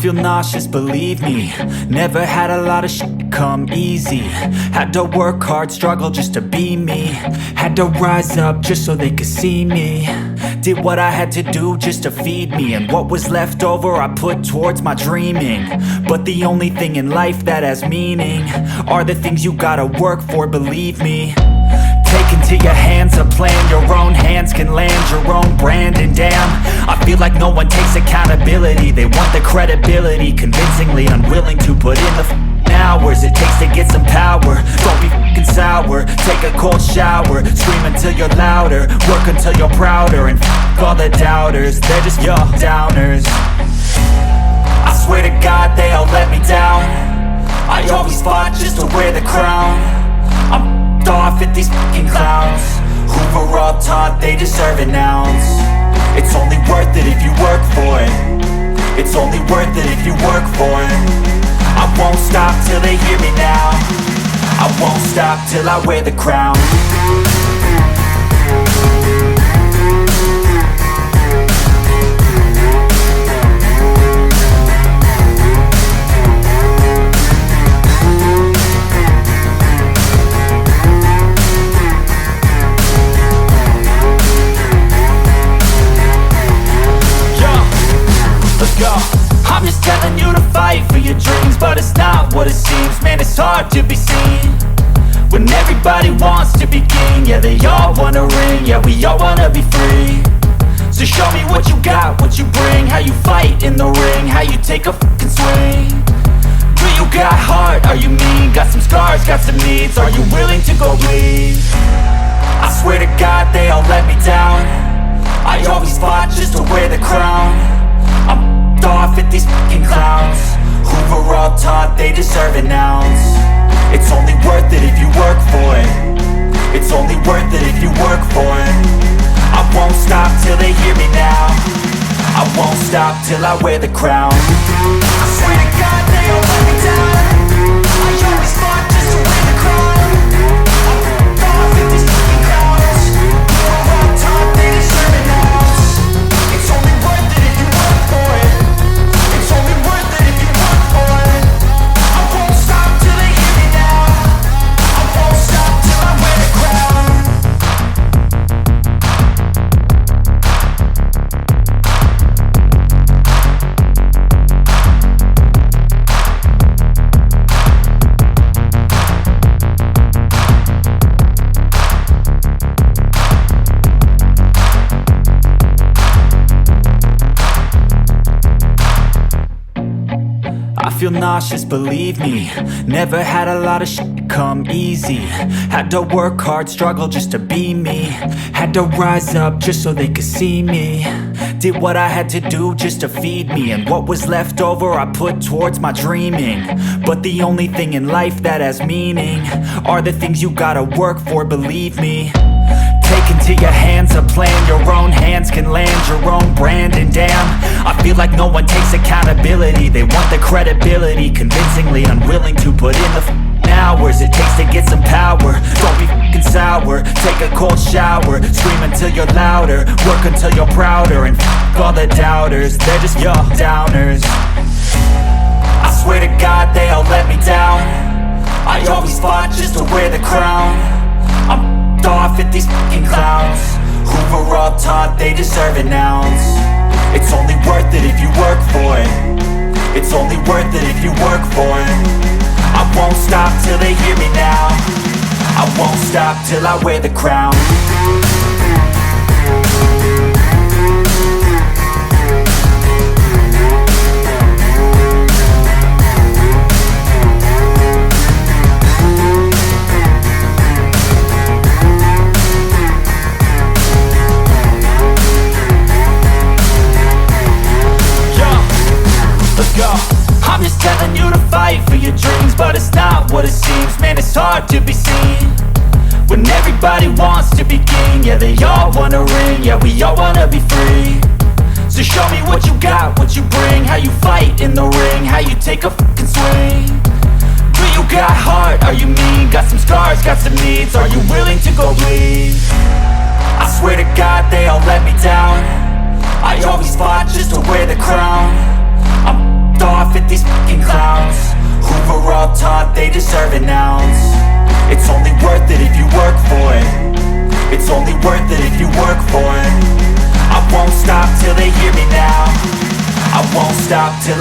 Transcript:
feel nauseous, believe me. Never had a lot of shit come easy. Had to work hard, struggle just to be me. Had to rise up just so they could see me. Did what I had to do just to feed me, and what was left over I put towards my dreaming. But the only thing in life that has meaning are the things you gotta work for, believe me. Take into your hands a plan, your own hands can land your own brand. And damn, I feel like no one takes accountability. They want the credibility, convincingly unwilling to put in the hours it takes to get some power. Don't be f***ing sour, take a cold shower. Scream until you're louder, work until you're prouder. And f*** all the doubters, they're just your downers. I swear to God they all let me down. I always fought just to wear the crown. I'm off at these fucking clowns who were all taught they deserve an ounce. It's only worth it if you work for it. It's only worth it if you work for it. I won't stop till they hear me now. I won't stop till I wear the crown. I'm just telling you to fight for your dreams, but it's not what it seems. Man, it's hard to be seen when everybody wants to be king. Yeah, they all wanna ring, yeah, we all wanna be free. So show me what you got, what you bring, how you fight in the ring, how you take a fucking swing. Do you got heart, are you mean? Got some scars, got some needs, are you willing to go bleed? I swear to God they all let me down. I always fought just to wear the crown. I'm off at these fucking clowns who were all taught they deserve an ounce. It's only worth it if you work for it. It's only worth it if you work for it. I won't stop till they hear me now. I won't stop till I wear the crown. I swear to God they all let me down. I always fought just to wear the crown. I'm off at these fucking clowns who were all taught they deserve an ounce. It's only worth it if you work for it. It's only worth it if you work for it. I won't stop till they hear me now. I won't stop till I wear the crown. I feel nauseous, believe me. Never had a lot of shit come easy. Had to work hard, struggle just to be me. Had to rise up just so they could see me. Did what I had to do just to feed me, and what was left over I put towards my dreaming. But the only thing in life that has meaning are the things you gotta work for, believe me. Take into your hands a plan, your own hands can land your own brand. And damn, I feel like no one takes accountability. They want the credibility, convincingly unwilling to put in the hours it takes to get some power. Don't be f***ing sour, take a cold shower. Scream until you're louder, work until you're prouder. And f*** all the doubters, they're just your downers. I swear to God they all let me down. I always fought just to wear the crown. I'm off at these fucking clowns who were all taught they deserve an ounce. It's only worth it if you work for it. It's only worth it if you work for it. I won't stop till they hear me now. I won't stop till I wear the crown. I'm just telling you to fight for your dreams, but it's not what it seems. Man, it's hard to be seen when everybody wants to be king. Yeah, they all wanna ring, yeah, we all wanna be free. So show me what you got, what you bring, how you fight in the ring, how you take a fucking swing. Do you got heart, are you mean? Got some scars, got some needs, are you willing to go bleed? I swear to God they all let me down. I always fought just to wear the crown. I'm worth it if you work for it. I won't stop till they hear me now. I won't stop till I